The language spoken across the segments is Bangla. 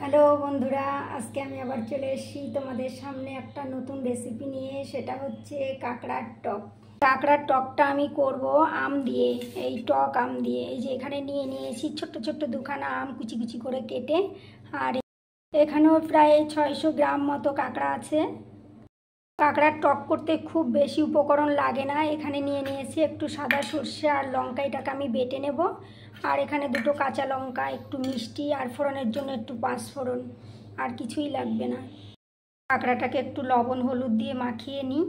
হ্যালো বন্ধুরা, আজকে আমি আবার চলে এসেছি তোমাদের সামনে একটা নতুন রেসিপি নিয়ে। সেটা হচ্ছে কাঁকড়ার টক। কাঁকড়ার টকটা আমি করব আম দিয়ে, এই টক আম দিয়ে। এই যে এখানে নিয়ে নিয়েছি ছোট্ট ছোট্ট দুখানা আম কুচি কুচি করে কেটে, আর এখানেও প্রায় 600 গ্রাম মতো কাঁকড়া আছে। কাঁকড়ার টক করতে খুব বেশি উপকরণ লাগে না। এখানে নিয়ে নিয়েছি একটু সাদা সর্ষে আর লঙ্কা, এটাকে আমি বেটে নেব। আর এখানে দুটো কাঁচা লঙ্কা, একটু মিষ্টি, আর ফোড়নের জন্য একটু পাঁচফোড়ন, আর কিছুই লাগবে না। কাঁকড়াটাকে একটু লবণ হলুদ দিয়ে মাখিয়ে নিই।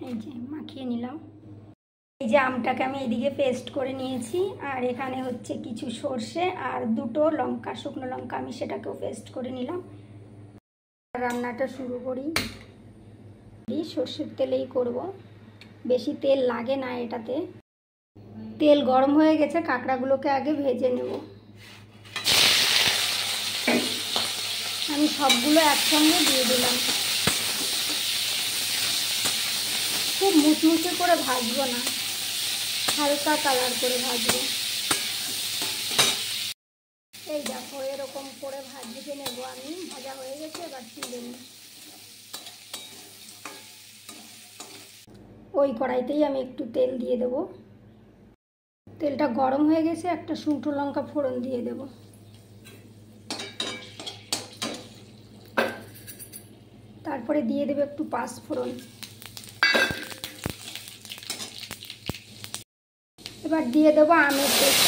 এই যে মাখিয়ে নিলাম। এই যে আমটাকে আমি এদিকে পেস্ট করে নিয়েছি, আর এখানে হচ্ছে কিছু সর্ষে আর দুটো লঙ্কা, শুকনো লঙ্কা, আমি সেটাকেও পেস্ট করে নিলাম। রান্নাটা শুরু করি। সর্ষের তেলেই করব, বেশি তেল লাগে না এটাতে। তেল গরম হয়ে গেছে, কাঁকড়াগুলোকে আগে ভেজে নেব। আমি সবগুলো একসঙ্গে দিয়ে দিলাম। খুব মুচমুচে করে ভাজবো না, হালকা কালার করে ভাজবো। এই দেখো এরকম করে ভেজে নেব আমি। ভাজা হয়ে গেছে, এবার তুলে নিই। ওই কড়াইতেই আমি একটু তেল দিয়ে দেব। তেলটা গরম হয়ে গেছে, একটা শুকনো লঙ্কা ফোড়ন দিয়ে দেব। তারপরে দিয়ে দেব একটু পাঁচফোড়ন। এবার দিয়ে দেবো আমের পেস্ট।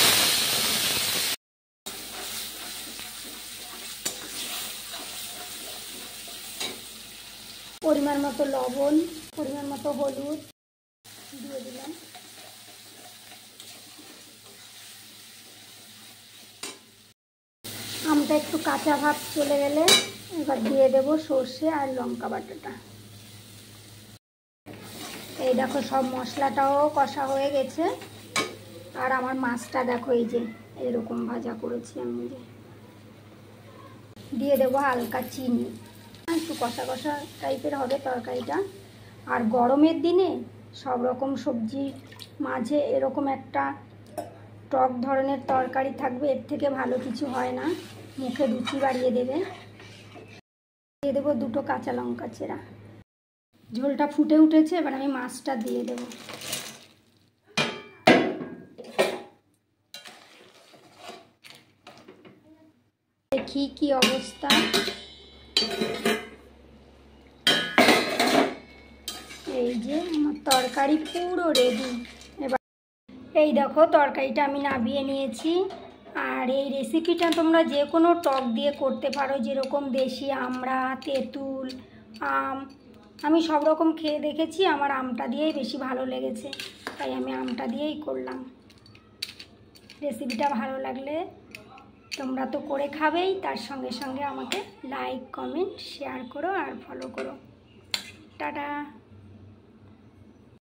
পরিমাণ মতো লবণ, পরিমাণ মতো হলুদ দিয়ে দিলাম। আমটা একটু কাঁচা ভাব চলে গেলে এবার দিয়ে দেব সর্ষে আর লঙ্কা বাটাটা। এই দেখো সব মশলাটাও কষা হয়ে গেছে। আর আমার মাছটা দেখো, এই যে এরকম ভাজা করেছি আমি। যে দিয়ে দেবো হালকা চিনি, একটু কষা কষা টাইপের হবে তরকারিটা। আর গরমের দিনে সব রকম সবজির মাঝে এরকম একটা টক ধরনের তরকারি থাকবে, এর থেকে ভালো কিছু হয় না, মুখে রুচি বাড়িয়ে দেবে। দিয়ে দেবো দুটো কাঁচা লঙ্কা চেরা। ঝোলটা ফুটে উঠেছে, এবার আমি মাছটা দিয়ে দেব। দেখি কি অবস্থা। এই যে তরকারি পুরো রেডি। এবার এই দেখো তরকারিটা আমি নামিয়ে নিয়েছি। আর এই রেসিপিটা তোমরা যে কোনো টক দিয়ে করতে পারো, যেরকম দেশি আমড়া, তেঁতুল, আম। আমি সব রকম খেয়ে দেখেছি, আমার আমটা দিয়েই বেশি ভালো লেগেছে, তাই আমি আমটা দিয়েই করলাম। রেসিপিটা ভালো লাগলে তোমরা তো করে খাবেই, তার সঙ্গে সঙ্গে আমাকে লাইক, কমেন্ট, শেয়ার করো আর ফলো করো। টাটা।